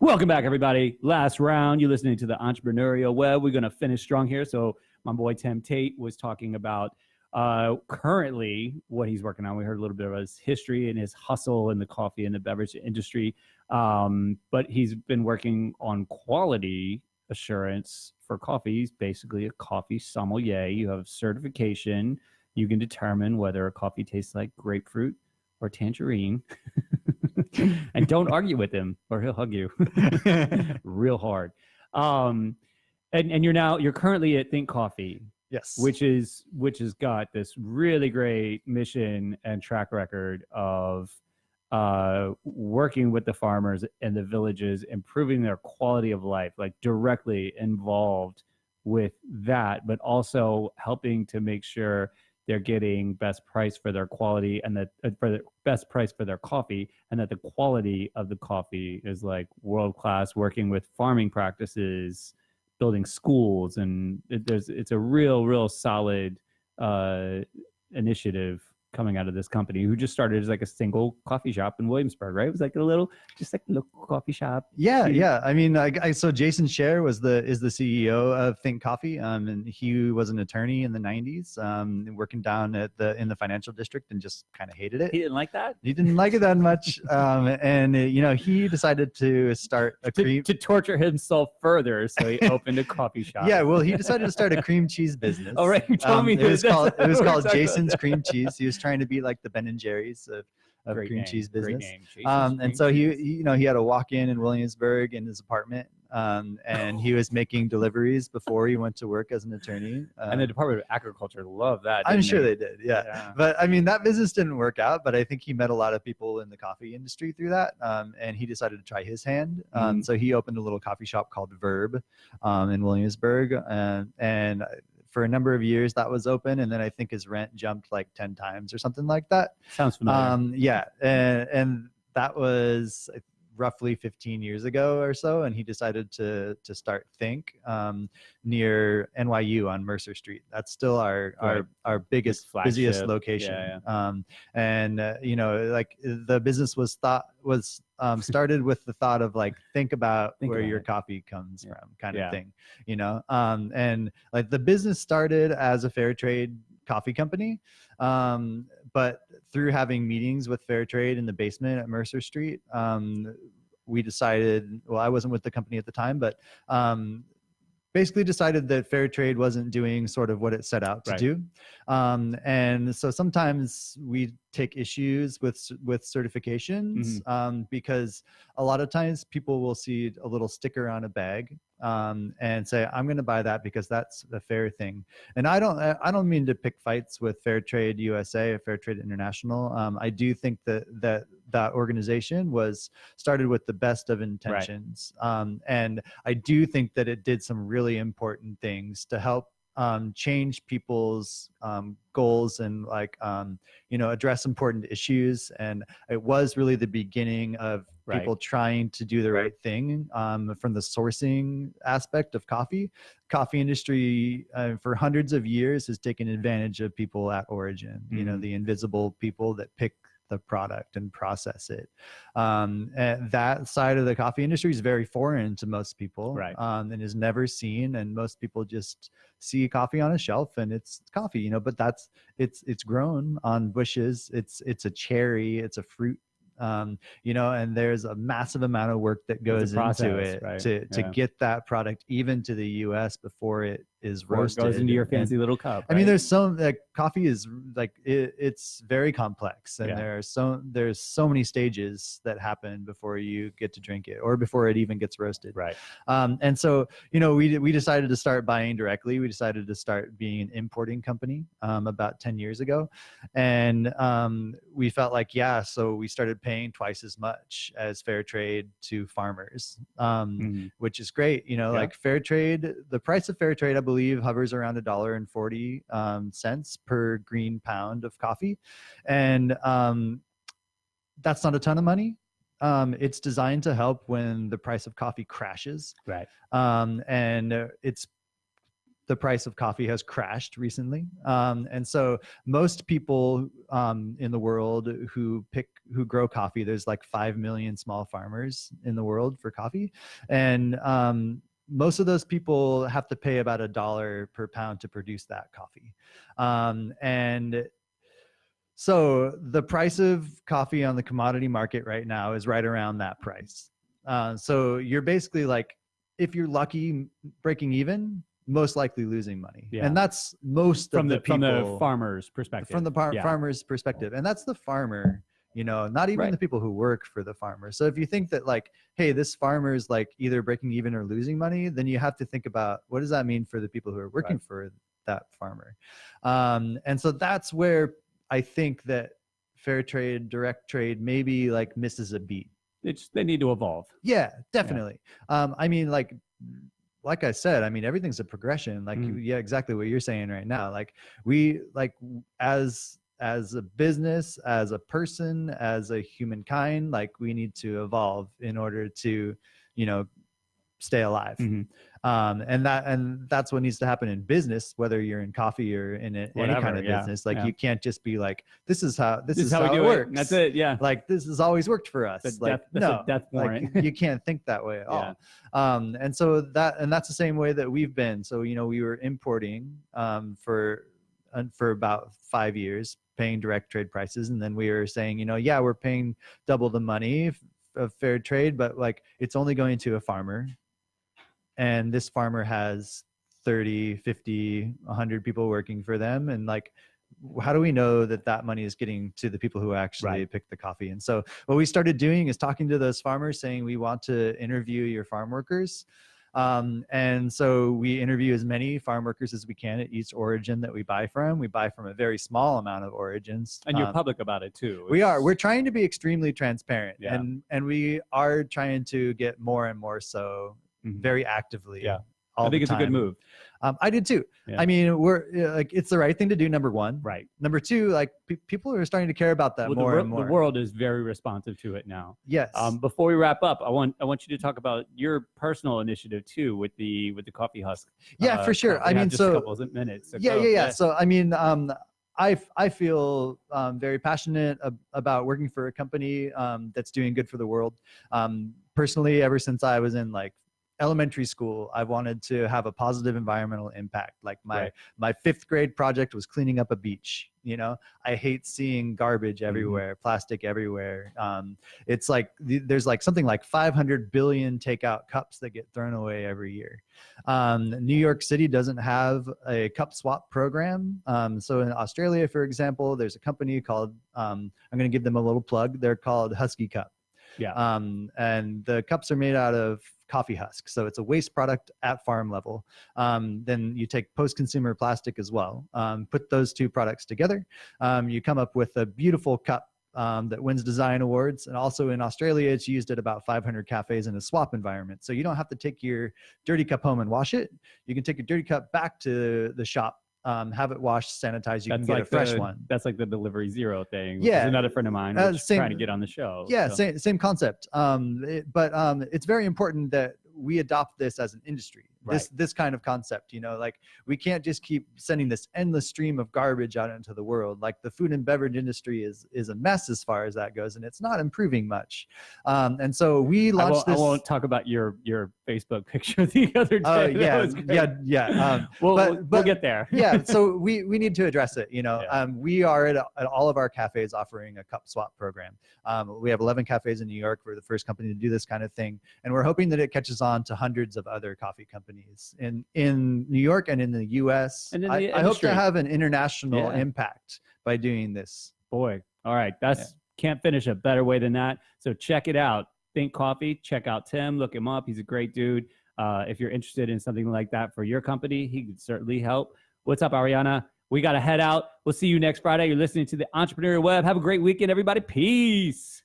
Welcome back, everybody. Last round. You're listening to the Entrepreneurial Web. We're going to finish strong here. So my boy Tim Tate was talking about currently what he's working on. We heard a little bit of his history and his hustle in the coffee and the beverage industry. But he's been working on quality assurance for coffee. He's basically a coffee sommelier. You have certification. You can determine whether a coffee tastes like grapefruit or tangerine. And don't argue with him or he'll hug you real hard. And you're currently at Think Coffee. Yes. Which has got this really great mission and track record of working with the farmers and the villages, improving their quality of life, like directly involved with that, but also helping to make sure they're getting best price for their quality and that for the best price for their coffee, and that the quality of the coffee is like world class, working with farming practices, building schools, and it's a real solid initiative coming out of this company, who just started as like a single coffee shop in Williamsburg, right? It was like a little coffee shop. Yeah. I mean, so Jason Scher is the CEO of Think Coffee, and he was an attorney in the '90s, working down in the financial district, and just kind of hated it. He didn't like that. He didn't like it that much, and he decided to start to torture himself further. So he opened a coffee shop. Yeah, well, he decided to start a cream cheese business. Oh, right, you told me it was called exactly Jason's Cream Cheese. He was trying to be like the Ben and Jerry's of cream cheese business. And so he had a walk-in in Williamsburg in his apartment, and he was making deliveries before he went to work as an attorney. And the Department of Agriculture loved that. I'm sure they did. Yeah. But I mean, that business didn't work out, but I think he met a lot of people in the coffee industry through that. And he decided to try his hand. So he opened a little coffee shop called Verb in Williamsburg, and for a number of years that was open, and then I think his rent jumped like 10 times or something like that. Sounds familiar. Yeah, and that was roughly 15 years ago or so, and he decided to start Think near NYU on Mercer Street. That's still our biggest, busiest location. And like the business was started with the thought of like, think about where your coffee comes from, kind of thing, and like the business started as a fair trade coffee company, but through having meetings with fair trade in the basement at Mercer Street, we decided, well, I wasn't with the company at the time, but basically decided that fair trade wasn't doing sort of what it set out to do. And so sometimes we take issues with certifications, because a lot of times people will see a little sticker on a bag and say, I'm going to buy that because that's a fair thing. And I don't mean to pick fights with Fair Trade USA or Fair Trade International. I do think that organization was started with the best of intentions. And I do think that it did some really important things to help change people's goals and address important issues. And it was really the beginning of people trying to do the right thing from the sourcing aspect of coffee. Coffee industry for hundreds of years has taken advantage of people at origin, the invisible people that pick the product and process it. And that side of the coffee industry is very foreign to most people, and is never seen. And most people just see coffee on a shelf and it's coffee, but it's grown on bushes. It's a cherry, it's a fruit, and there's a massive amount of work that goes into it to get that product even to the US before it is roasted. It goes into your fancy little cup. I mean, there's coffee is like it's very complex, and there's so many stages that happen before you get to drink it or before it even gets roasted. And so we decided to start buying directly. We decided to start being an importing company about 10 years ago, and we felt like so we started paying twice as much as fair trade to farmers, which is great. Like fair trade, the price of fair trade, I believe, hovers around $1.40 per green pound of coffee, and that's not a ton of money. It's designed to help when the price of coffee crashes, and it's the price of coffee has crashed recently. And so most people in the world who grow coffee, there's like 5 million small farmers in the world for coffee. And most of those people have to pay about $1 per pound to produce that coffee. And so the price of coffee on the commodity market right now is right around that price. So you're basically like, if you're lucky, breaking even, most likely losing money. Yeah. And that's most of the people. From the farmer's perspective. From the farmer's perspective. And that's the farmer, you know, not even the people who work for the farmer. So if you think that like, hey, this farmer is like either breaking even or losing money, then you have to think about what does that mean for the people who are working for that farmer. And so that's where I think that fair trade, direct trade maybe like misses a beat. They need to evolve. Yeah, definitely. I mean, like I said, I mean, everything's a progression. Like, yeah, exactly what you're saying right now. Like we, like as a business, as a person, as a humankind, like we need to evolve in order to, you know, stay alive. And that's what needs to happen in business, whether you're in coffee or in any kind of business. Like you can't just be like, this is how it works. That's it. Yeah. Like this has always worked for us. That's like a death warrant. Like, you can't think that way at all. And so that's the same way that we've been. So, you know, we were importing for about 5 years, paying direct trade prices. And then we were saying, you know, yeah, we're paying double the money of fair trade, but like it's only going to a farmer. And this farmer has 30, 50, 100 people working for them. And like, how do we know that that money is getting to the people who actually pick the coffee? And so what we started doing is talking to those farmers saying, we want to interview your farm workers. And so we interview as many farm workers as we can at each origin that we buy from. We buy from a very small amount of origins. And you're public about it too. We're trying to be extremely transparent, and we are trying to get more and more so very actively. Yeah. I think it's a good move. I did too. Yeah. I mean, we're like, it's the right thing to do. Number one, right. Number two, like people are starting to care about that more and more. The world is very responsive to it now. Yes. Before we wrap up, I want you to talk about your personal initiative too with the coffee husk. Yeah, for sure. I mean, just a couple of minutes. So yeah. So I mean, I feel very passionate about working for a company that's doing good for the world. Personally, ever since I was in like elementary school, I wanted to have a positive environmental impact. Like my 5th grade project was cleaning up a beach. You know, I hate seeing garbage everywhere, plastic everywhere. It's like there's like something like 500 billion takeout cups that get thrown away every year. New York City doesn't have a cup swap program. So in Australia, for example, there's a company called, I'm going to give them a little plug. They're called Husky Cup. Yeah. And the cups are made out of coffee husk. So it's a waste product at farm level. Then you take post-consumer plastic as well, put those two products together. You come up with a beautiful cup that wins design awards. And also in Australia, it's used at about 500 cafes in a swap environment. So you don't have to take your dirty cup home and wash it. You can take your dirty cup back to the shop, have it washed, sanitized. You can get a fresh one. That's like the Delivery Zero thing. Yeah. Another friend of mine was trying to get on the show. Yeah, so. same concept. But it's very important that we adopt this as an industry. This kind of concept, you know, like we can't just keep sending this endless stream of garbage out into the world. Like the food and beverage industry is a mess as far as that goes, and it's not improving much. And so we launched this. I won't talk about your Facebook picture the other day. Yeah. We'll get there. Yeah. So we need to address it. You know, we are at all of our cafes offering a cup swap program. We have 11 cafes in New York. We're the first company to do this kind of thing, and we're hoping that it catches on to hundreds of other coffee companies in New York and in the US. And I hope to have an international impact by doing this. Boy. All right. Can't finish a better way than that. So check it out. Think Coffee. Check out Tim. Look him up. He's a great dude. If you're interested in something like that for your company, he could certainly help. What's up, Ariana? We got to head out. We'll see you next Friday. You're listening to the Entrepreneurial Web. Have a great weekend, everybody. Peace.